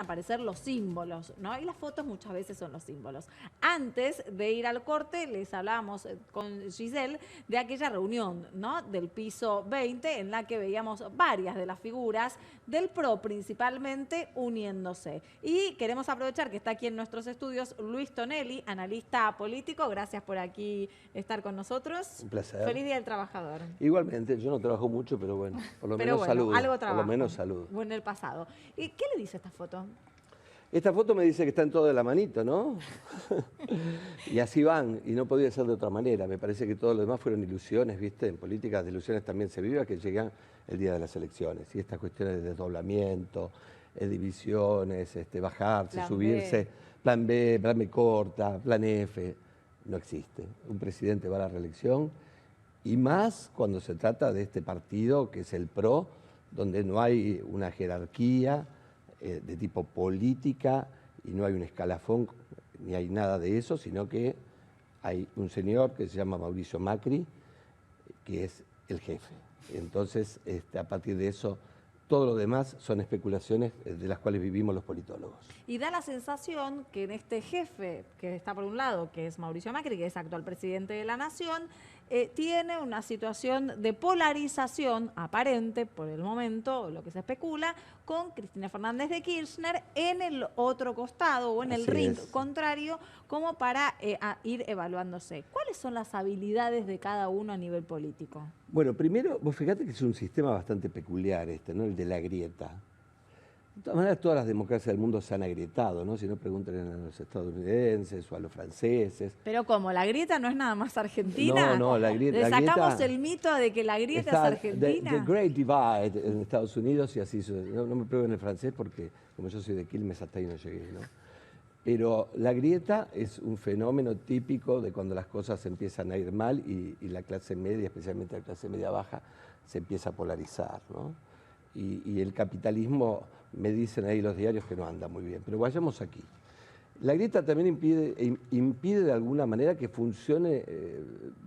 aparecer los símbolos, ¿no? Y las fotos muchas veces son los símbolos. Antes de ir al corte, les hablábamos con Giselle de aquella reunión, ¿no? Del piso 20, en la que veíamos varias de las figuras del PRO, principalmente, uniéndose. Y queremos aprovechar que está aquí en nuestros estudios Luis Tonelli, analista político. Gracias por aquí estar con nosotros. Un placer. Feliz Día del Trabajador. Igualmente, yo no trabajo mucho, pero bueno, por lo Pero menos bueno, saludo. algo trabajo. Por lo menos saludo. Bueno, en el pasado. ¿Y qué le dice esta foto? Esta foto me dice que están todos de la manito, ¿no? Y así van, y no podía ser de otra manera. Me parece que todo lo demás fueron ilusiones, ¿viste? En políticas de ilusiones también se vive, que llegan el día de las elecciones. Y estas cuestiones de desdoblamiento, divisiones, bajarse, Plan subirse, B. plan B, plan B corta, plan F, no existe. Un presidente va a la reelección, y más cuando se trata de este partido que es el PRO, donde no hay una jerarquía de tipo política y no hay un escalafón ni hay nada de eso, sino que hay un señor que se llama Mauricio Macri, que es el jefe. Entonces, a partir de eso, todo lo demás son especulaciones de las cuales vivimos los politólogos. Y da la sensación que en este jefe, que está por un lado, que es Mauricio Macri, que es actual presidente de la Nación, tiene una situación de polarización aparente, por el momento, lo que se especula, con Cristina Fernández de Kirchner en el otro costado o en el ring contrario, como para ir evaluándose. ¿Cuáles son las habilidades de cada uno a nivel político? Bueno, primero, vos fíjate que es un sistema bastante peculiar ¿no? El de la grieta. De todas maneras, todas las democracias del mundo se han agrietado, ¿no? Si no, pregunten a los estadounidenses o a los franceses. Pero ¿cómo? ¿La grieta no es nada más Argentina? No, la grieta. ¿Le sacamos el mito de que la grieta es Argentina? The Great Divide en Estados Unidos, y así, no me prueben el francés porque como yo soy de Quilmes hasta ahí no llegué, ¿no? Pero la grieta es un fenómeno típico de cuando las cosas empiezan a ir mal y la clase media, especialmente la clase media baja, se empieza a polarizar, ¿no? Y el capitalismo, me dicen ahí los diarios que no anda muy bien. Pero vayamos aquí. La grieta también impide de alguna manera que funcione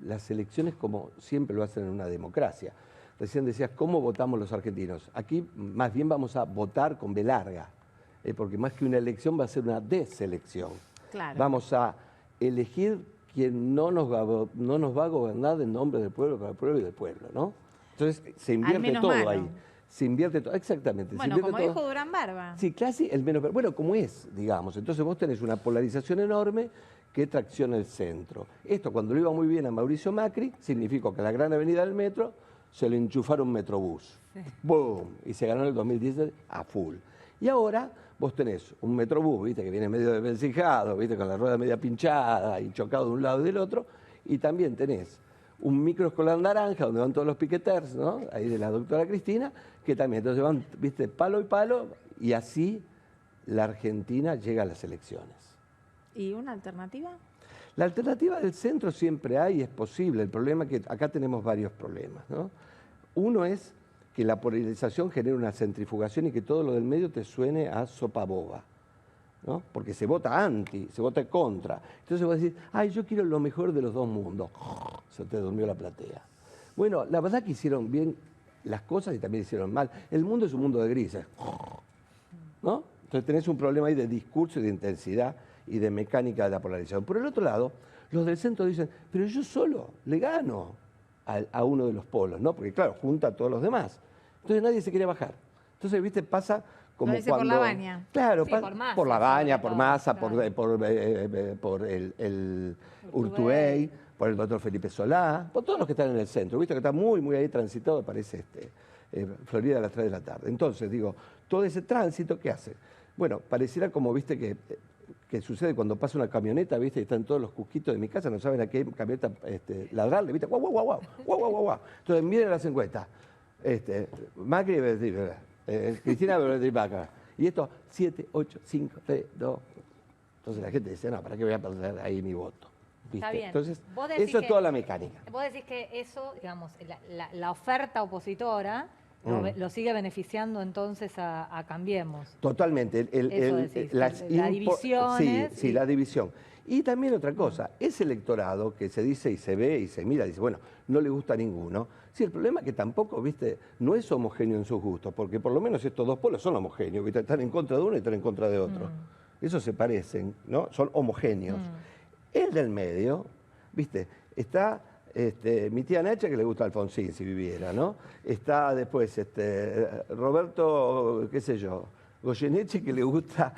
las elecciones como siempre lo hacen en una democracia. Recién decías, ¿cómo votamos los argentinos? Aquí más bien vamos a votar con B larga, porque más que una elección va a ser una deselección. Claro. Vamos a elegir quien no nos va a gobernar en nombre del pueblo, para el pueblo y del pueblo, ¿no? Entonces se invierte todo ahí. Se invierte todo, exactamente. Bueno, como dijo Durán Barba. Sí, casi el menos, bueno, como es, digamos. Entonces vos tenés una polarización enorme que tracciona el centro. Esto, cuando le iba muy bien a Mauricio Macri, significó que a la gran avenida del metro se le enchufaron un metrobús. Sí. ¡Boom! Y se ganó en el 2010 a full. Y ahora vos tenés un metrobús, ¿viste? Que viene medio desvencijado, ¿viste? Con la rueda media pinchada y chocado de un lado y del otro. Y también tenés un microescolar naranja, donde van todos los piqueters, ¿no? Ahí de la doctora Cristina, que también, entonces van, viste, palo y palo, y así la Argentina llega a las elecciones. ¿Y una alternativa? La alternativa del centro siempre hay y es posible. El problema es que acá tenemos varios problemas, ¿no? Uno es que la polarización genera una centrifugación y que todo lo del medio te suene a sopa boba, ¿no? Porque se vota anti, se vota contra. Entonces vos decís, ay, yo quiero lo mejor de los dos mundos. Se te durmió la platea. Bueno, la verdad que hicieron bien las cosas y también hicieron mal. El mundo es un mundo de grises, ¿no? Entonces tenés un problema ahí de discurso y de intensidad y de mecánica de la polarización. Por el otro lado, los del centro dicen, pero yo solo le gano a uno de los polos, ¿no? Porque claro, junta a todos los demás. Entonces nadie se quiere bajar. Entonces, ¿viste? Pasa como lo dice cuando... por la baña. Claro, sí, por Massa, por la baña, por Massa, claro. por el Urtubey, por el doctor Felipe Solá, por todos los que están en el centro. Viste que está muy, muy ahí transitado, parece Florida a las 3 de la tarde. Entonces, digo, todo ese tránsito, ¿qué hace? Bueno, pareciera como, viste, que sucede cuando pasa una camioneta, viste, y están todos los cusquitos de mi casa, no saben a qué camioneta ladrarle, viste, guau, guau, guau, guau, guau, guau, guau, guau. Entonces, miren las encuestas. Macri, Cristina Vaca. Y esto, 7, 8, 5, 3, 2. Entonces la gente dice, no, ¿para qué voy a perder ahí mi voto? ¿Viste? Está bien. Entonces, eso es toda la mecánica. Vos decís que eso, digamos, la oferta opositora lo sigue beneficiando entonces a Cambiemos. Totalmente. Las divisiones. Sí, la división. Y también otra cosa, ese electorado que se dice y se ve y se mira, dice, bueno, no le gusta a ninguno. Sí, el problema es que tampoco, viste, no es homogéneo en sus gustos, porque por lo menos estos dos polos son homogéneos, ¿viste? Están en contra de uno y están en contra de otro. Esos se parecen, ¿no? Son homogéneos. El del medio, viste, está mi tía Nacha, que le gusta Alfonsín si viviera, ¿no? Está después Roberto, qué sé yo, Goyeneche, que le gusta,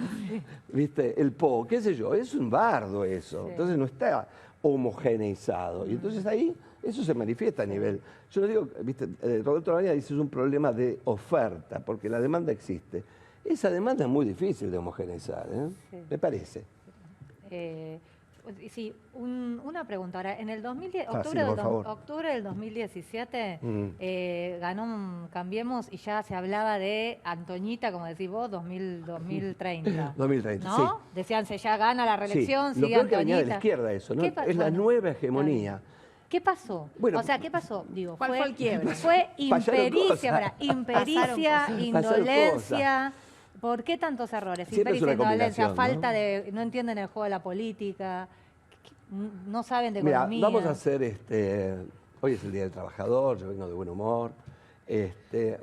viste, el Po, qué sé yo, es un bardo eso. Sí. Entonces no está homogeneizado. Y entonces ahí eso se manifiesta a nivel. Yo no digo, viste, Roberto Lavagna dice es un problema de oferta, porque la demanda existe. Esa demanda es muy difícil de homogeneizar, sí. Me parece. Sí, una pregunta. Ahora, en el 2010, octubre del 2017 ganó Cambiemos y ya se hablaba de Antoñita, como decís vos, 2030. 2030, ¿no? sí. Decían, se ya gana la reelección, sí. sigue Lo Antoñita. que venía de la izquierda eso, ¿no? Es la nueva hegemonía. ¿Qué pasó? Bueno, o sea, ¿qué pasó? Digo, ¿cuál fue el quiebre? Fue impericia, indolencia. ¿Por qué tantos errores? Impericia, indolencia, falta de... No entienden el juego de la política, no saben de economía. Mira, vamos a hacer... hoy es el Día del Trabajador, yo vengo de buen humor.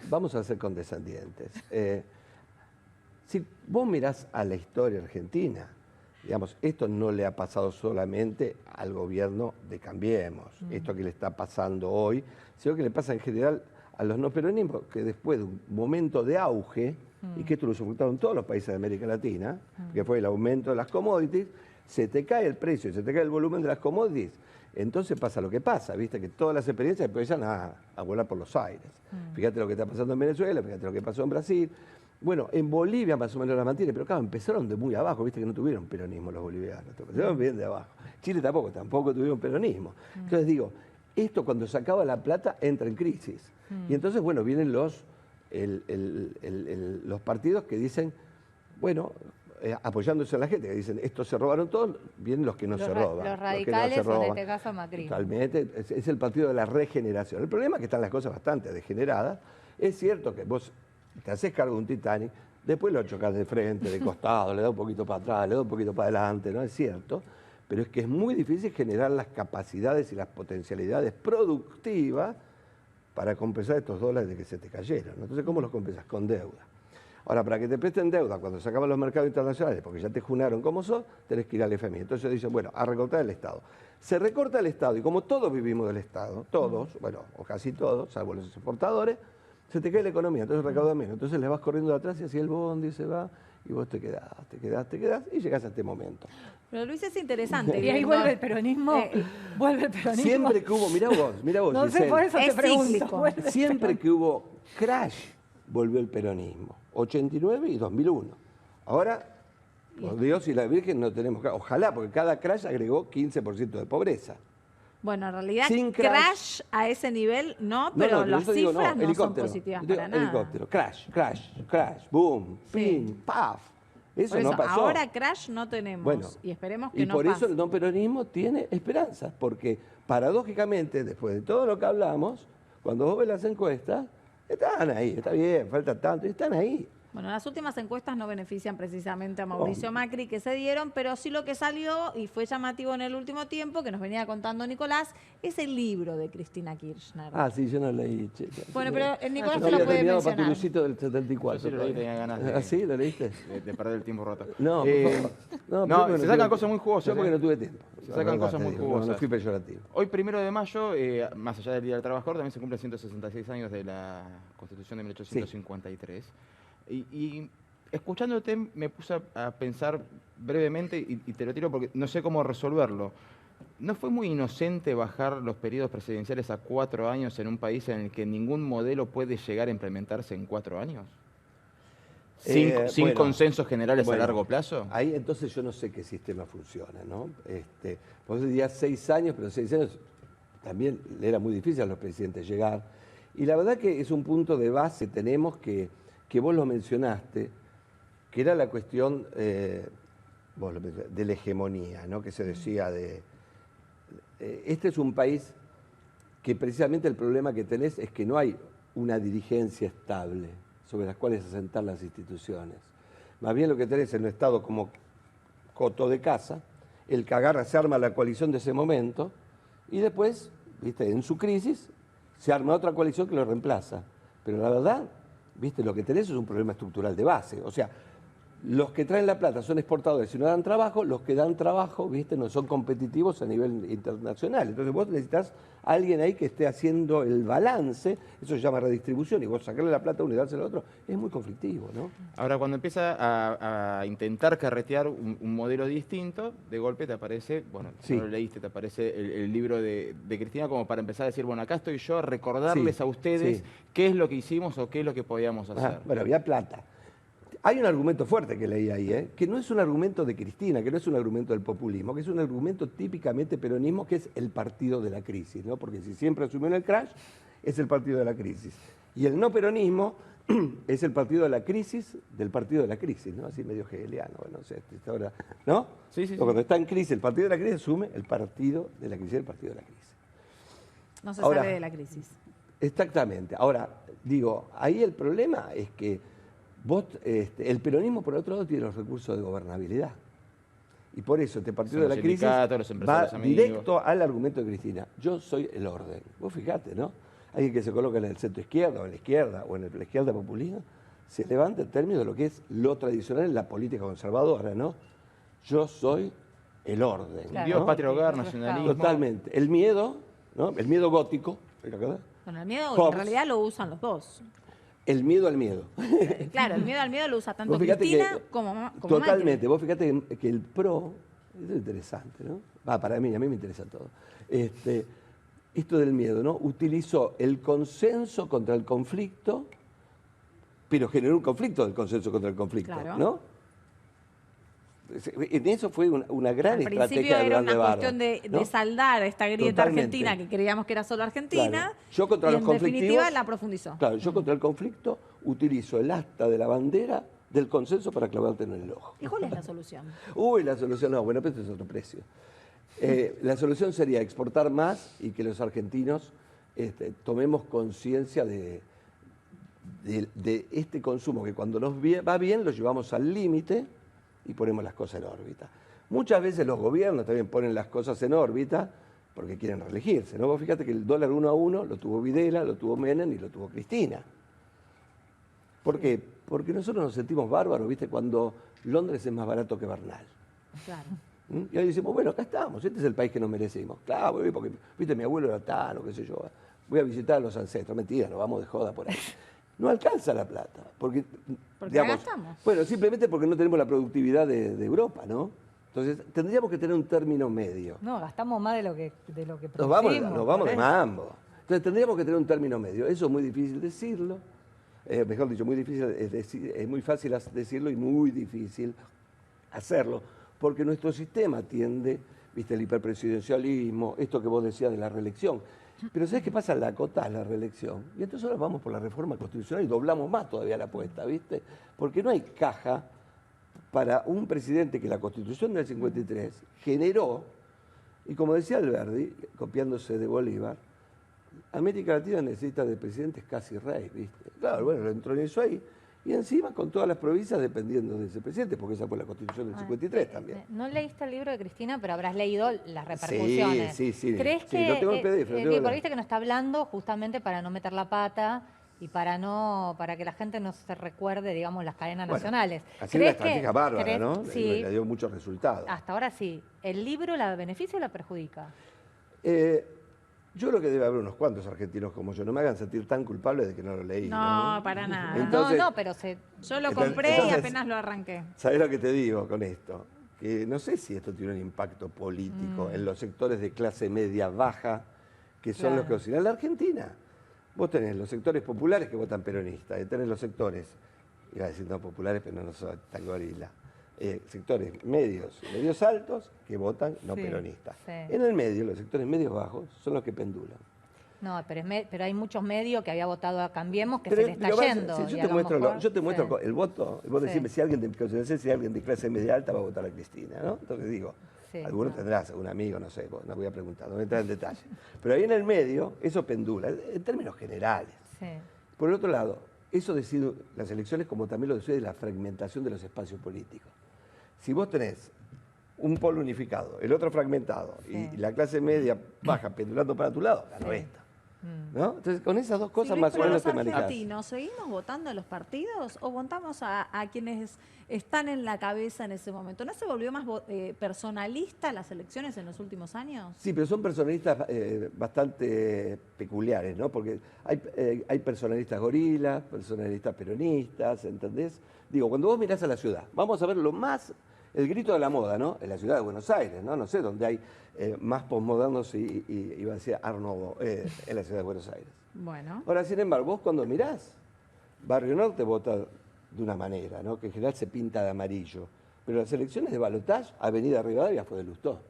Vamos a ser condescendientes. Si vos mirás a la historia argentina, digamos, esto no le ha pasado solamente al gobierno de Cambiemos, esto que le está pasando hoy, sino que le pasa en general a los no peronismos, que después de un momento de auge, y que esto lo sufrutaron todos los países de América Latina, que fue el aumento de las commodities, se te cae el precio y se te cae el volumen de las commodities, entonces pasa lo que pasa, viste que todas las experiencias empiezan a volar por los aires. Fíjate lo que está pasando en Venezuela, fíjate lo que pasó en Brasil. Bueno, en Bolivia más o menos la mantiene, pero claro, empezaron de muy abajo, viste que no tuvieron peronismo los bolivianos, empezaron bien de abajo. Chile tampoco tuvieron peronismo. Entonces digo, esto cuando se acaba la plata entra en crisis. Y entonces, bueno, vienen los partidos que dicen, bueno, apoyándose a la gente, que dicen, estos se robaron todos, vienen los que no se roban. Los radicales, o en este caso Macri. Totalmente, es el partido de la regeneración. El problema es que están las cosas bastante degeneradas. Es cierto que vos te haces cargo de un Titanic, después lo chocas de frente, de costado, le da un poquito para atrás, le da un poquito para adelante, ¿no? Es cierto, pero es que es muy difícil generar las capacidades y las potencialidades productivas para compensar estos dólares de que se te cayeron. Entonces, ¿cómo los compensas? Con deuda. Ahora, para que te presten deuda cuando se acaban los mercados internacionales, porque ya te junaron como sos, tenés que ir al FMI. Entonces dicen, bueno, a recortar el Estado. Se recorta el Estado, y como todos vivimos del Estado, todos, bueno, o casi todos, salvo los exportadores, se te cae la economía, entonces recauda menos. Entonces le vas corriendo de atrás y así el bondi se va, y vos te quedás, y llegás a este momento. Pero Luis, es interesante. Y ahí vuelve el peronismo. Vuelve el peronismo. Siempre que hubo, mirá vos. No sé, por eso te pregunto. Siempre que hubo crash, volvió el peronismo. 89 y 2001. Ahora, por Dios y la Virgen no tenemos... Ojalá, porque cada crash agregó 15% de pobreza. Bueno, en realidad, sin crash a ese nivel no, pero las cifras no son positivas para nada. Helicóptero, crash, boom, pin, paf. Eso no pasó. Ahora crash no tenemos, bueno, y esperemos que no pase. Y por eso el no peronismo tiene esperanzas, porque paradójicamente, después de todo lo que hablamos, cuando vos ves las encuestas, están ahí, está bien, falta tanto, y están ahí. Bueno, las últimas encuestas no benefician precisamente a Mauricio Macri, que se dieron, pero sí lo que salió, y fue llamativo en el último tiempo, que nos venía contando Nicolás, es el libro de Cristina Kirchner. Ah, sí, yo no leí. Bueno, pero Nicolás te lo puede mencionar. Patilucito del 74. Sí, lo leí, tenía ganas de... ¿Ah, sí? ¿Lo leíste? De perder el tiempo rato. No, no, se sacan cosas muy jugosas. Yo porque no tuve tiempo. Se sacan cosas muy jugosas. No fui peyorativo. Hoy, 1 de mayo, más allá del Día del Trabajador, también se cumplen 166 años de la Constitución de 1853. Sí. Y escuchándote me puse a pensar brevemente, y te lo tiro porque no sé cómo resolverlo. ¿No fue muy inocente bajar los periodos presidenciales a 4 años en un país en el que ningún modelo puede llegar a implementarse en 4 años? ¿Sin consensos generales a largo plazo? Ahí entonces yo no sé qué sistema funciona, ¿no? Vos dirías 6 años, pero 6 años también le era muy difícil a los presidentes llegar. Y la verdad que es un punto de base, tenemos que vos lo mencionaste, que era la cuestión de la hegemonía, ¿no? Que se decía este es un país que precisamente el problema que tenés es que no hay una dirigencia estable sobre las cuales asentar las instituciones. Más bien lo que tenés es un Estado como coto de casa, el que agarra, se arma la coalición de ese momento y después, ¿viste? En su crisis, se arma otra coalición que lo reemplaza. Pero la verdad, ¿viste? Lo que tenés es un problema estructural de base. O sea, los que traen la plata son exportadores y no dan trabajo, los que dan trabajo, ¿viste? No son competitivos a nivel internacional. Entonces vos necesitas a alguien ahí que esté haciendo el balance, eso se llama redistribución, y vos sacarle la plata a uno y dársela al otro, es muy conflictivo, ¿no? Ahora, cuando empieza a intentar carretear un modelo distinto, de golpe te aparece, bueno, si no lo leíste, te aparece el libro de Cristina como para empezar a decir, bueno, acá estoy yo a recordarles a ustedes qué es lo que hicimos o qué es lo que podíamos hacer. Bueno, había plata. Hay un argumento fuerte que leí ahí, que no es un argumento de Cristina, que no es un argumento del populismo, que es un argumento típicamente peronismo, que es el partido de la crisis, ¿no? Porque si siempre asumió en el crash, es el partido de la crisis. Y el no peronismo es el partido de la crisis del partido de la crisis, ¿no? Así medio hegeliano, no sé, ahora, ¿no? Sí, sí, sí. Cuando está en crisis el partido de la crisis, asume el partido de la crisis, el partido de la crisis. No se sale de la crisis. Exactamente. Ahora, digo, ahí el problema es que vos, el peronismo, por otro lado, tiene los recursos de gobernabilidad. Y por eso este partido de la crisis va directo al argumento de Cristina. Yo soy el orden. Vos fijate, ¿no? Alguien que se coloca en el centro izquierda o en la izquierda o en la izquierda populista, se levanta en términos de lo que es lo tradicional en la política conservadora, ¿no? Yo soy el orden. Claro. Dios, patria, hogar, nacionalismo. Totalmente. El miedo, ¿no? El miedo gótico. Bueno, el miedo en realidad lo usan los dos. El miedo al miedo. Claro, el miedo al miedo lo usa tanto Cristina como totalmente. Macri. Vos fíjate que el PRO, esto es interesante, ¿no? Para mí, a mí me interesa todo. Esto del miedo, ¿no? Utilizó el consenso contra el conflicto, pero generó un conflicto del consenso contra el conflicto, claro. ¿no? En eso fue una gran estrategia. Al principio era una cuestión ¿no? de saldar esta grieta Totalmente. argentina, que creíamos que era solo Argentina, claro. Yo contra y los en conflictivos, definitiva la profundizó. Claro, yo contra el conflicto utilizo el asta de la bandera del consenso para clavarte en el ojo. ¿Y cuál es la solución? Uy, la solución, no, bueno, pero este es otro precio. La solución sería exportar más y que los argentinos tomemos conciencia de este consumo, que cuando nos va bien lo llevamos al límite y ponemos las cosas en órbita. Muchas veces los gobiernos también ponen las cosas en órbita porque quieren reelegirse, ¿no? Vos fíjate que el dólar 1 a 1 lo tuvo Videla, lo tuvo Menem y lo tuvo Cristina. ¿Por qué? Porque nosotros nos sentimos bárbaros, ¿viste? Cuando Londres es más barato que Bernal. Claro. Y ahí decimos, bueno, acá estamos, este es el país que nos merecemos. Claro, porque, viste, mi abuelo era tano, qué sé yo. Voy a visitar a los ancestros. Mentira, nos vamos de joda por ahí. No alcanza la plata. Porque digamos, gastamos. bueno, simplemente porque no tenemos la productividad de Europa, ¿no? Entonces, tendríamos que tener un término medio. No, gastamos más de lo que Nos vamos de mambo. Entonces, tendríamos que tener un término medio. Eso es muy difícil decirlo. Mejor dicho, es muy fácil decirlo y muy difícil hacerlo. Porque nuestro sistema tiende, viste, el hiperpresidencialismo, esto que vos decías de la reelección. Pero ¿sabés qué pasa? La acotás la reelección. Y entonces ahora vamos por la reforma constitucional y doblamos más todavía la apuesta, ¿viste? Porque no hay caja para un presidente que la Constitución del 53 generó, y como decía Alberdi, copiándose de Bolívar, América Latina necesita de presidentes casi rey, ¿viste? Claro, bueno, lo entronizó ahí. Y encima con todas las provincias dependiendo de ese presidente, porque esa fue la Constitución del 53 también. No leíste el libro de Cristina, pero habrás leído las repercusiones. Sí. ¿Crees sí, que, lo tengo en PDF, porque viste que nos está hablando justamente para no meter la pata y para que la gente no se recuerde, digamos, las cadenas nacionales? Así una estrategia bárbara, ¿no? Sí. Le dio muchos resultados. Hasta ahora sí. ¿El libro la beneficia o la perjudica? Yo creo que debe haber unos cuantos argentinos como yo. No me hagan sentir tan culpable de que no lo leí. No, para nada. Entonces, pero yo lo compré y apenas lo arranqué. ¿Sabés lo que te digo con esto? Que no sé si esto tiene un impacto político en los sectores de clase media baja, que son los que oscilan. En la Argentina, vos tenés los sectores populares que votan peronistas, y tenés los sectores, iba a decir no populares, pero no soy tan gorila, sectores medios altos que votan no peronistas. Sí. En el medio, los sectores medios bajos son los que pendulan. No, pero hay muchos medios que había votado a Cambiemos que se le está yendo. Si yo te muestro el voto, y vos decime si alguien de clase media alta va a votar a Cristina, ¿no? Entonces digo, alguno tendrás, algún amigo, no sé, no voy a preguntar, no voy a entrar en detalle. Pero ahí en el medio, eso pendula, en términos generales. Sí. Por el otro lado, eso decide las elecciones como también lo decide la fragmentación de los espacios políticos. Si vos tenés un polo unificado, el otro fragmentado, y la clase media baja pendulando para tu lado, ganó esta. ¿No? Entonces, con esas dos cosas más o menos te manejas. ¿Argentinos seguimos votando a los partidos o votamos a quienes están en la cabeza en ese momento? ¿No se volvió más personalista las elecciones en los últimos años? Sí, pero son personalistas bastante peculiares, ¿no? Porque hay personalistas gorilas, personalistas peronistas, ¿entendés? Digo, cuando vos mirás a la ciudad, vamos a ver el grito de la moda, ¿no? En la ciudad de Buenos Aires, ¿no? No sé, donde hay más posmodernos y iba a decir Art Nouveau, en la ciudad de Buenos Aires. Bueno. Ahora, sin embargo, vos cuando mirás, Barrio Norte vota de una manera, ¿no? Que en general se pinta de amarillo. Pero las elecciones de balotaje, Avenida Rivadavia fue de Lustó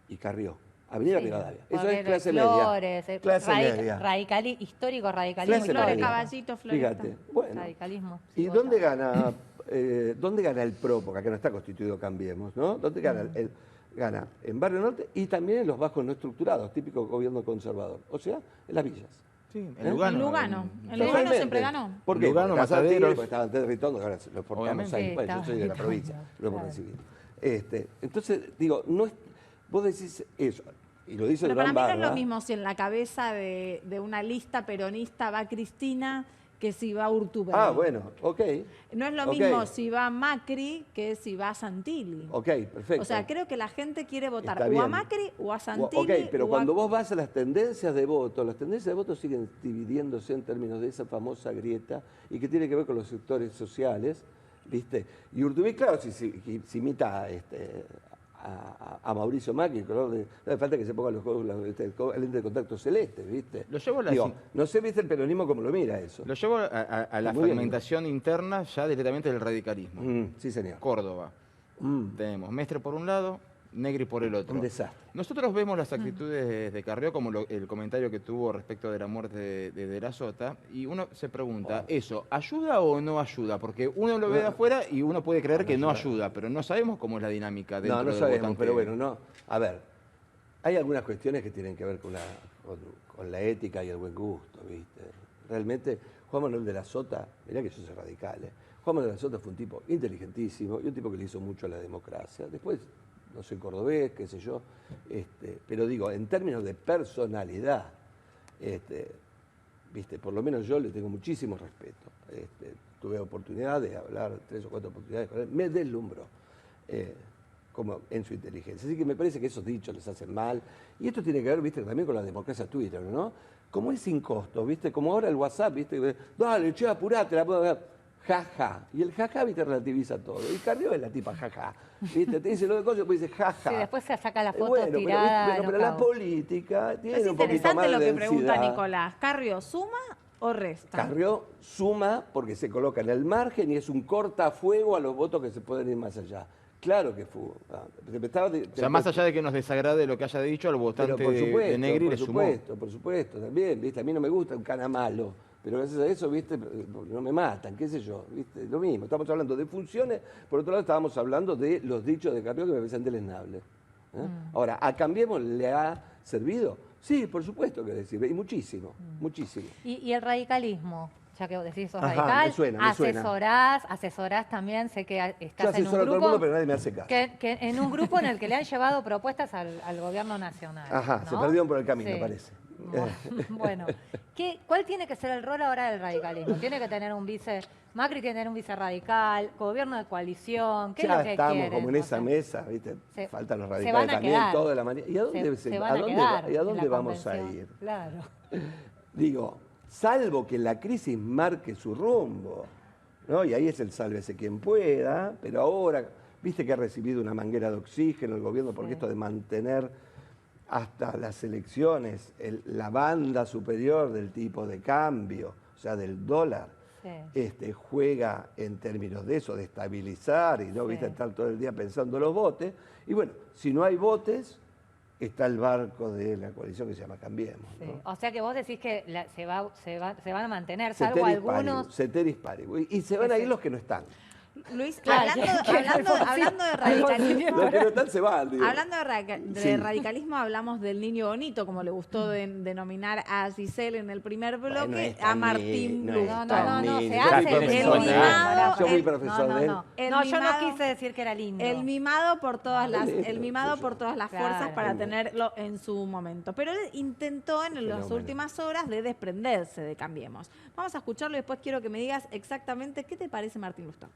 y Carrió. Avenida Rivadavia. Eso es clase Flores, media. Clase media. Histórico radicalismo. Flores, Caballito, Floresta. Fíjate, bueno. Radicalismo. ¿Y dónde gana? ¿Dónde gana el PRO? Porque acá no está constituido Cambiemos, ¿no? ¿Dónde gana? Gana en Barrio Norte y también en los bajos no estructurados, típico gobierno conservador. O sea, en las villas. Sí, en Lugano. En Lugano siempre ganó. ¿Por qué? Lugano, porque Mataderos. porque estaba antes de Ritondo, ahora lo portamos ahí. Bueno, yo soy de la provincia, lo hemos recibido. Entonces, digo, no es, vos decís eso, y lo dice Pero Durán para mí Barba. no es lo mismo si en la cabeza de una lista peronista va Cristina que si va Urtubey. Ah, bueno, ok. No es lo mismo si va Macri que si va Santilli. Ok, perfecto. O sea, creo que la gente quiere votar Está o bien. a Macri o a Santilli. Ok, pero cuando vos vas a las tendencias de voto, las tendencias de voto siguen dividiéndose en términos de esa famosa grieta y que tiene que ver con los sectores sociales, ¿viste? Y Urtubey, claro, si imita a Mauricio Macri, no hace falta que se ponga el lente de contacto celeste, ¿viste? Lo llevo a la Digo, no sé, ¿viste el peronismo cómo lo mira eso? Lo llevo a la Muy bien. fragmentación interna ya directamente del radicalismo. Sí, señor. Córdoba. Tenemos Mestre por un lado, Negri por el otro. Un desastre. Nosotros vemos las actitudes de Carrió, como el comentario que tuvo respecto de la muerte de la Sota, y uno se pregunta, ¿eso ayuda o no ayuda? Porque uno lo ve de afuera y uno puede creer que no ayuda, pero no sabemos cómo es la dinámica dentro No del sabemos, votante. pero bueno, no. A ver, hay algunas cuestiones que tienen que ver con la ética y el buen gusto, ¿viste? Realmente, Juan Manuel de la Sota, mirá que yo soy radical, Juan Manuel de la Sota fue un tipo inteligentísimo y un tipo que le hizo mucho a la democracia. Después, no soy cordobés, qué sé yo, pero digo, en términos de personalidad, ¿viste? Por lo menos yo le tengo muchísimo respeto. Tuve oportunidad de hablar 3 o 4 oportunidades con él, me deslumbró como en su inteligencia. Así que me parece que esos dichos les hacen mal. Y esto tiene que ver, ¿viste? También con la democracia Twitter, ¿no? Como es sin costo, ¿viste? Como ahora el WhatsApp, ¿viste? Dale, che, apurate, la puedo ver. Jaja. Y el jaja, ¿viste? Relativiza todo. Y Carrió es la tipa jaja. ¿Viste? Te dice lo de cosas y después dice jaja. Sí, después se saca la foto Bueno, tirada. pero la política tiene Es un poquito interesante más de lo que densidad. pregunta Nicolás. ¿Carrió suma o resta? Carrió suma porque se coloca en el margen y es un cortafuego a los votos que se pueden ir más allá. Claro que fue. O sea, más allá de que nos desagrade lo que haya dicho, al votante de Negri le sumó. Por supuesto, también, ¿viste? A mí no me gusta un cana malo, pero gracias a eso, ¿viste? No me matan, qué sé yo, ¿viste? Lo mismo, estamos hablando de funciones, por otro lado estábamos hablando de los dichos de Carrió que me parecen deleznables. Ahora, ¿a Cambiemos le ha servido? Sí, por supuesto que le sirve, y muchísimo, muchísimo. ¿Y el radicalismo? Ya que vos decís sos Ajá, radical, me suena. asesorás también, sé que Yo estás en un asesoro a todo el grupo, mundo, pero nadie me hace caso. que en un grupo en el que le han llevado propuestas al gobierno nacional. Ajá, ¿no? se perdieron por el camino, Sí. parece. Bueno, ¿cuál tiene que ser el rol ahora del radicalismo? ¿Tiene que tener un vice, Macri tiene que tener un vice radical, gobierno de coalición? ¿Qué es Ya lo que estamos quieren? como en O esa sea, mesa, ¿viste? se- Faltan los se radicales van a también, quedar. toda la mañana. ¿Y a dónde, se van a quedar ¿y a en dónde la vamos a convención. ir? Claro. Digo, salvo que la crisis marque su rumbo, ¿no? Y ahí es el sálvese quien pueda, pero ahora, viste que ha recibido una manguera de oxígeno el gobierno, porque esto de mantener hasta las elecciones la banda superior del tipo de cambio, o sea, del dólar, juega en términos de eso, de estabilizar y no, viste, estar todo el día pensando los votos. Y bueno, si no hay votos, está el barco de la coalición que se llama Cambiemos. Sí. ¿no? O sea que vos decís que se van a mantener, salvo Ceteris algunos. paribus, ceteris paribus. Y se van a ir los que no están. Luis, Claro, hablando de radicalismo, Los que no están se van, digo. hablando de radicalismo, hablamos del niño bonito, como le gustó denominar a Giselle en el primer bloque, Bueno, es a tan Martín no Bluch. es No, ni- se yo hace. fui el profesor de él. mimado, Yo fui el- profesor de él. No, yo no mimado- quise decir que era lindo. El mimado por todas las, Él es el mimado por todas las Claro. fuerzas para tenerlo en su momento. Pero él intentó en las Fenómeno. últimas horas de desprenderse de Cambiemos. Vamos a escucharlo y después quiero que me digas exactamente qué te parece Martín Lustó.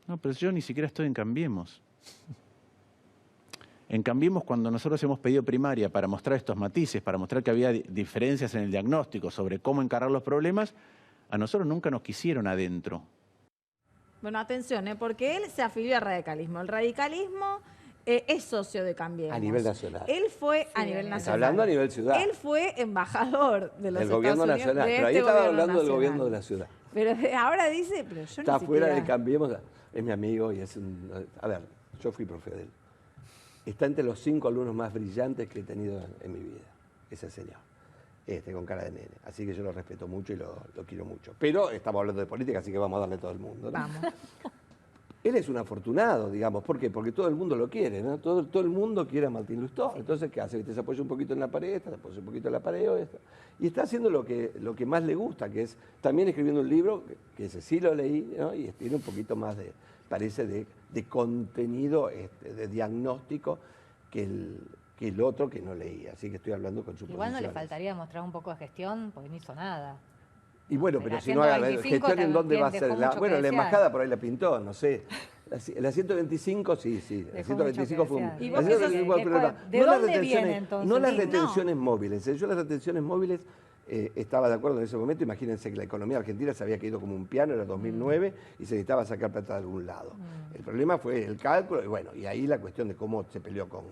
No, pero yo ni siquiera estoy en Cambiemos. En Cambiemos, cuando nosotros hemos pedido primaria para mostrar estos matices, para mostrar que había diferencias en el diagnóstico sobre cómo encarar los problemas, a nosotros nunca nos quisieron adentro. Bueno, atención, porque él se afilió al radicalismo. El radicalismo es socio de Cambiemos. A nivel nacional. Él fue a Sí, nivel está Está nacional. hablando a nivel ciudad. Él fue embajador de los del Estados gobierno Unidos. nacional. de Pero ahí este estaba gobierno hablando del nacional. gobierno de la ciudad. Pero ahora dice, pero yo Está ni fuera siquiera... de Cambiemos. Es mi amigo y es un... A ver, yo fui profe de él. Está entre los 5 alumnos más brillantes que he tenido en mi vida, ese señor. Con cara de nene. Así que yo lo respeto mucho y lo quiero mucho. Pero estamos hablando de política, así que vamos a darle a todo el mundo, ¿no? Vamos. Él es un afortunado, digamos. ¿Por qué? Porque todo el mundo lo quiere, ¿no? Todo el mundo quiere a Martín Lustó. Entonces, ¿qué hace? Se apoya un poquito en la pared, se apoya un poquito en la pared. Y está haciendo lo que más le gusta, que es también escribiendo un libro, que ese sí lo leí, ¿no? Y tiene un poquito más parece de contenido, de diagnóstico, que el otro que no leí. Así que estoy hablando con su Igual no le posiciones. faltaría mostrar un poco de gestión, porque no hizo nada. Y bueno, La pero si no haga la 125 gestión, ¿en dónde va a dejó ser? mucho que Bueno, la desear. embajada por ahí la pintó, no sé. La 125, sí. La Dejó 125 mucho fue que un... desear. ¿Y la vos qué sos- 125 fue el problema. ¿de No las dónde viene, retenciones- entonces? No las Sí, no. retenciones móviles. Yo las retenciones móviles estaba de acuerdo en ese momento. Imagínense que la economía argentina se había caído como un piano, era 2009, y se necesitaba sacar plata de algún lado. El problema fue el cálculo, y bueno, y ahí la cuestión de cómo se peleó con...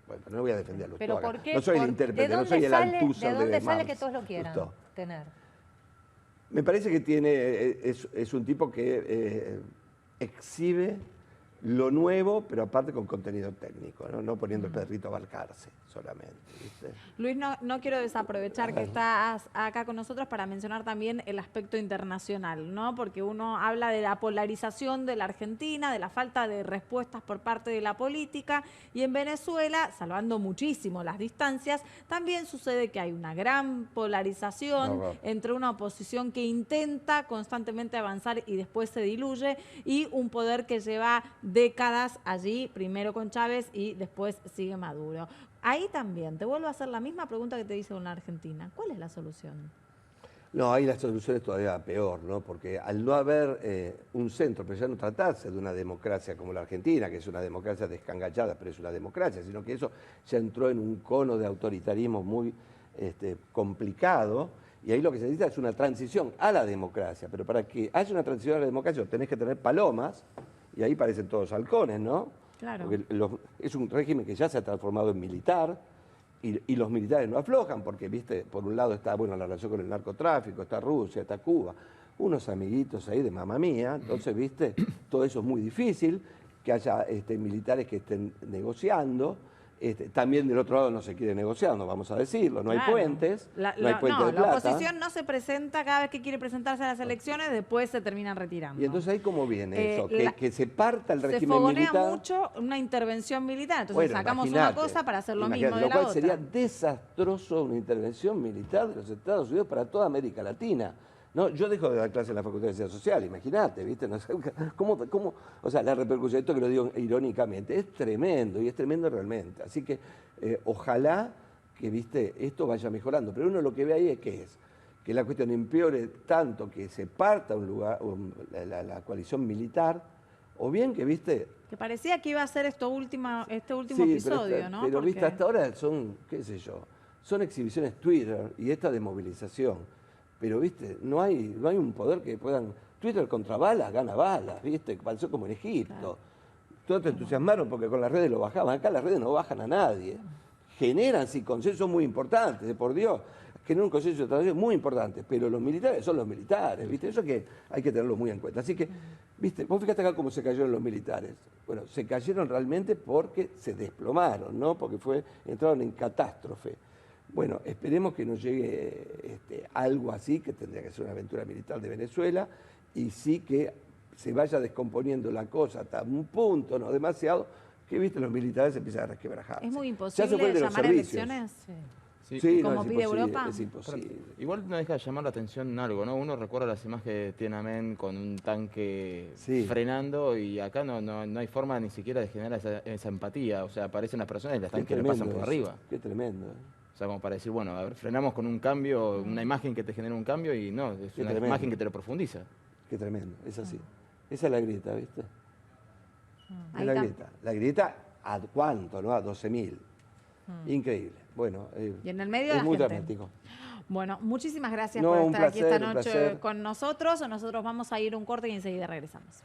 Bueno, pero no voy a defender a Lustó Pero acá. ¿por qué? No soy el ¿De intérprete, no dónde soy el sale, Althusser ¿de dónde sale Marx, que todos lo quieran Lustó. tener? Me parece que es un tipo que exhibe lo nuevo, pero aparte con contenido técnico, no poniendo el perrito a balcarse solamente, ¿viste? Luis, no quiero desaprovechar que estás acá con nosotros para mencionar también el aspecto internacional, ¿no? Porque uno habla de la polarización de la Argentina, de la falta de respuestas por parte de la política, y en Venezuela, salvando muchísimo las distancias, también sucede que hay una gran polarización entre una oposición que intenta constantemente avanzar y después se diluye, y un poder que lleva décadas allí, primero con Chávez y después sigue Maduro. Ahí también, te vuelvo a hacer la misma pregunta que te hice con la Argentina. ¿Cuál es la solución? No, ahí la solución es todavía peor, ¿no? Porque al no haber un centro, pero ya no tratarse de una democracia como la Argentina, que es una democracia descangallada, pero es una democracia, sino que eso ya entró en un cono de autoritarismo muy complicado, y ahí lo que se necesita es una transición a la democracia. Pero para que haya una transición a la democracia tenés que tener palomas, y ahí parecen todos halcones, ¿no? Claro. Porque es un régimen que ya se ha transformado en militar, y los militares no aflojan, porque, viste, por un lado está, bueno, la relación con el narcotráfico, está Rusia, está Cuba, unos amiguitos ahí de mamá mía, entonces, viste, todo eso es muy difícil, que haya militares que estén negociando. También del otro lado no se quiere negociar, no vamos a decirlo, no hay puentes, no hay puentes de la plata. oposición no se presenta cada vez que quiere presentarse a las elecciones, después se terminan retirando. Y entonces ahí cómo viene eso, que se parta el se régimen fogonea militar. mucho una intervención militar, entonces Bueno, sacamos imagínate, una cosa para hacer lo imagínate, mismo de lo la cual otra. sería desastroso una intervención militar de los Estados Unidos para toda América Latina. No, yo dejo de dar clase en la Facultad de Ciencias Sociales, imagínate, ¿viste? No sé, ¿cómo? O sea, la repercusión, esto que lo digo irónicamente, es tremendo, y es tremendo realmente. Así que ojalá que, ¿viste?, esto vaya mejorando. Pero uno lo que ve ahí es que la cuestión empeore tanto que se parta un lugar, la coalición militar, o bien que, ¿viste? Que parecía que iba a ser este último Sí, episodio, ¿no? Pero, Porque- ¿viste? Hasta ahora son, qué sé yo, son exhibiciones Twitter y esta de movilización. Pero, ¿viste? No hay un poder que puedan... Twitter contra balas, gana balas, ¿viste? Pasó como en Egipto. Claro. Todos te entusiasmaron porque con las redes lo bajaban. Acá las redes no bajan a nadie. Generan, sí, consensos muy importantes, por Dios. Generan un consenso de traducción muy importante. Pero los militares son los militares, ¿viste? Eso que hay que tenerlo muy en cuenta. Así que, ¿viste? Vos fíjate acá cómo se cayeron los militares. Bueno, se cayeron realmente porque se desplomaron, ¿no? Porque entraron en catástrofe. Bueno, esperemos que nos llegue algo así, que tendría que ser una aventura militar de Venezuela, y sí que se vaya descomponiendo la cosa hasta un punto, no demasiado, que viste, los militares se empiezan a resquebrajar. Es muy Ya imposible se fue de los llamar a servicios. elecciones. Sí, como no, pide Europa. Es imposible. Pero igual no deja de llamar la atención algo, ¿no? Uno recuerda las imágenes de Tiananmen con un tanque frenando y acá no hay forma ni siquiera de generar esa empatía. O sea, aparecen las personas y las tanques le pasan por arriba. Qué tremendo. O sea, como para decir, bueno, a ver, frenamos con un cambio, una imagen que te genera un cambio y no, es una imagen que te lo profundiza. Qué tremendo, es así. Esa es la grieta, ¿viste? Es la está. grieta. La grieta, ¿a cuánto, no? A 12.000. Increíble. Bueno, Y en el medio es la muy gente. dramático. Bueno, muchísimas gracias No, por un estar aquí esta placer, un noche placer. con nosotros. Nosotros vamos a ir a un corte y enseguida regresamos.